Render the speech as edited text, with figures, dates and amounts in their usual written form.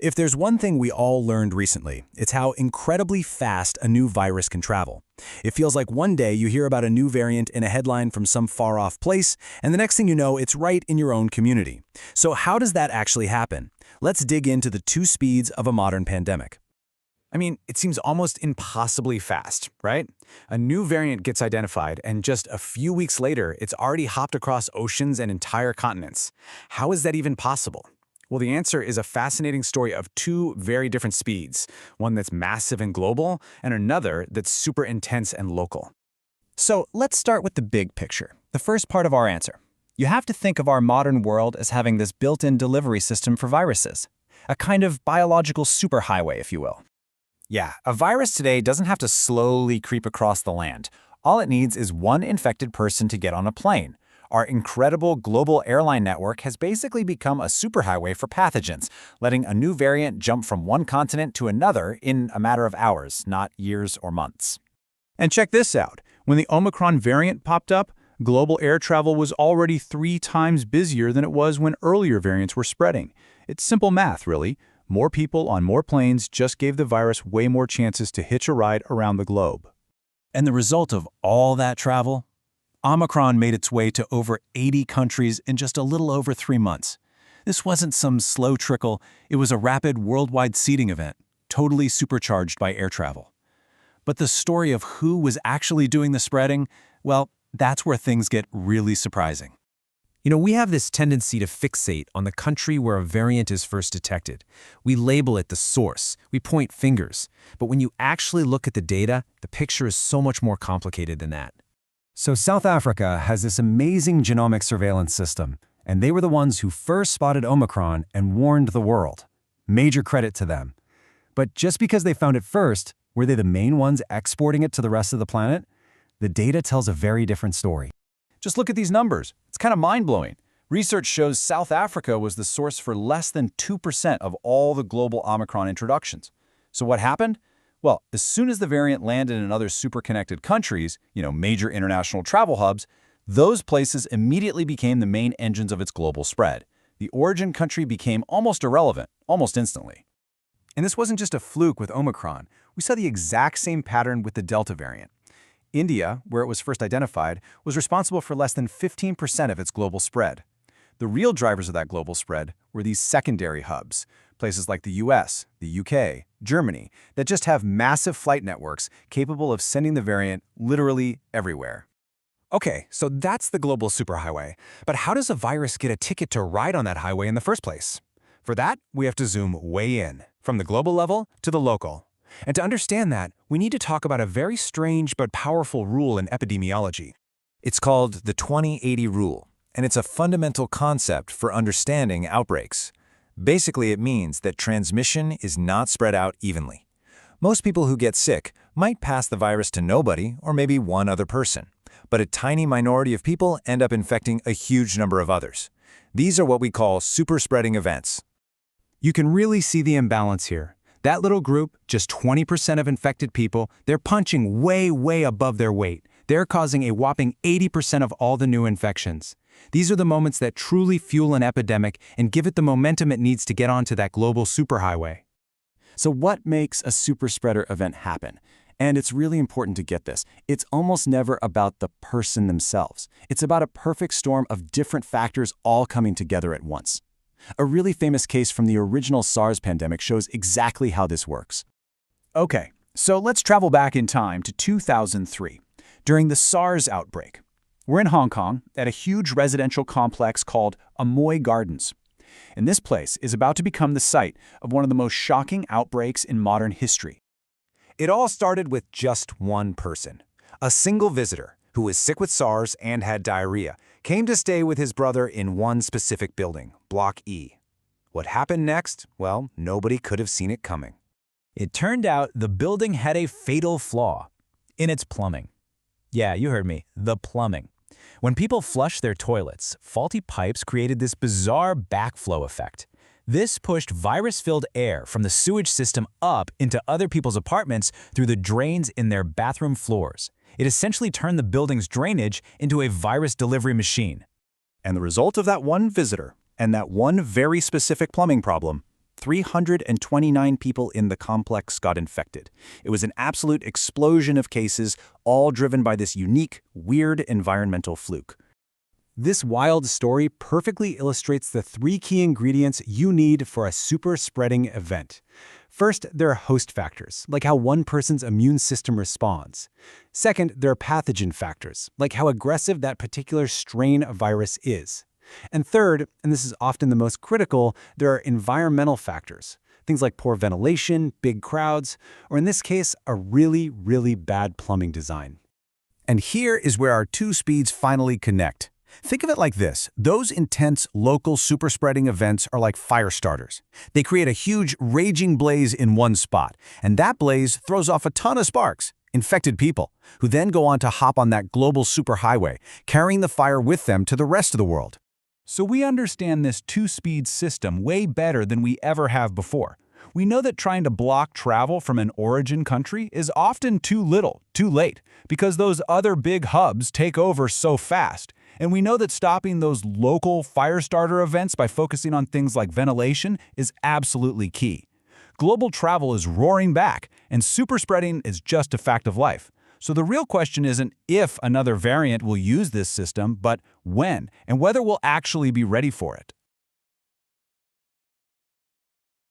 If there's one thing we all learned recently, it's how incredibly fast a new virus can travel. It feels like one day you hear about a new variant in a headline from some far-off place, and the next thing you know, it's right in your own community. So how does that actually happen? Let's dig into the two speeds of a modern pandemic. I mean, it seems almost impossibly fast, right? A new variant gets identified, and just a few weeks later, it's already hopped across oceans and entire continents. How is that even possible? Well, the answer is a fascinating story of two very different speeds, one that's massive and global, and another that's super intense and local. So let's start with the big picture, the first part of our answer. You have to think of our modern world as having this built-in delivery system for viruses, a kind of biological superhighway, if you will. Yeah, a virus today doesn't have to slowly creep across the land. All it needs is one infected person to get on a plane. Our incredible global airline network has basically become a superhighway for pathogens, letting a new variant jump from one continent to another in a matter of hours, not years or months. And check this out. When the Omicron variant popped up, global air travel was already 3 times busier than it was when earlier variants were spreading. It's simple math, really. More people on more planes just gave the virus way more chances to hitch a ride around the globe. And the result of all that travel? Omicron made its way to over 80 countries in just a little over 3 months. This wasn't some slow trickle, it was a rapid worldwide seeding event, totally supercharged by air travel. But the story of who was actually doing the spreading, well, that's where things get really surprising. You know, we have this tendency to fixate on the country where a variant is first detected. We label it the source, we point fingers. But when you actually look at the data, the picture is so much more complicated than that. So South Africa has this amazing genomic surveillance system, and they were the ones who first spotted Omicron and warned the world. Major credit to them. But just because they found it first, were they the main ones exporting it to the rest of the planet? The data tells a very different story. Just look at these numbers. It's kind of mind-blowing. Research shows South Africa was the source for less than 2% of all the global Omicron introductions. So what happened? Well, as soon as the variant landed in other super-connected countries, major international travel hubs, those places immediately became the main engines of its global spread. The origin country became almost irrelevant, almost instantly. And this wasn't just a fluke with Omicron. We saw the exact same pattern with the Delta variant. India, where it was first identified, was responsible for less than 15% of its global spread. The real drivers of that global spread were these secondary hubs, places like the US, the UK, Germany, that just have massive flight networks capable of sending the variant literally everywhere. Okay, so that's the global superhighway. But how does a virus get a ticket to ride on that highway in the first place? For that, we have to zoom way in, from the global level to the local. And to understand that, we need to talk about a very strange but powerful rule in epidemiology. It's called the 20-80 rule, and it's a fundamental concept for understanding outbreaks. Basically, it means that transmission is not spread out evenly. Most people who get sick might pass the virus to nobody or maybe one other person, but a tiny minority of people end up infecting a huge number of others. These are what we call super-spreading events. You can really see the imbalance here. That little group, just 20% of infected people, they're punching way above their weight. They're causing a whopping 80% of all the new infections. These are the moments that truly fuel an epidemic and give it the momentum it needs to get onto that global superhighway. So what makes a super spreader event happen? And it's really important to get this. It's almost never about the person themselves. It's about a perfect storm of different factors all coming together at once. A really famous case from the original SARS pandemic shows exactly how this works. Okay, so let's travel back in time to 2003, during the SARS outbreak. We're in Hong Kong at a huge residential complex called Amoy Gardens. And this place is about to become the site of one of the most shocking outbreaks in modern history. It all started with just one person. A single visitor who was sick with SARS and had diarrhea came to stay with his brother in one specific building, Block E. What happened next? Well, nobody could have seen it coming. It turned out the building had a fatal flaw in its plumbing. Yeah, you heard me, the plumbing. When people flushed their toilets, faulty pipes created this bizarre backflow effect. This pushed virus-filled air from the sewage system up into other people's apartments through the drains in their bathroom floors. It essentially turned the building's drainage into a virus delivery machine. And the result of that one visitor and that one very specific plumbing problem 329 people in the complex got infected. It was an absolute explosion of cases, all driven by this unique, weird environmental fluke. This wild story perfectly illustrates the 3 key ingredients you need for a super-spreading event. First, there are host factors, like how one person's immune system responds. Second, there are pathogen factors, like how aggressive that particular strain of virus is. And third, and this is often the most critical, there are environmental factors. Things like poor ventilation, big crowds, or in this case, a really, really bad plumbing design. And here is where our 2 speeds finally connect. Think of it like this. Those intense, local, super-spreading events are like fire starters. They create a huge, raging blaze in one spot, and that blaze throws off a ton of sparks, infected people, who then go on to hop on that global superhighway, carrying the fire with them to the rest of the world. So we understand this 2-speed system way better than we ever have before. We know that trying to block travel from an origin country is often too little, too late, because those other big hubs take over so fast. And we know that stopping those local fire starter events by focusing on things like ventilation is absolutely key. Global travel is roaring back, and super spreading is just a fact of life. So the real question isn't if another variant will use this system, but when, and whether we'll actually be ready for it.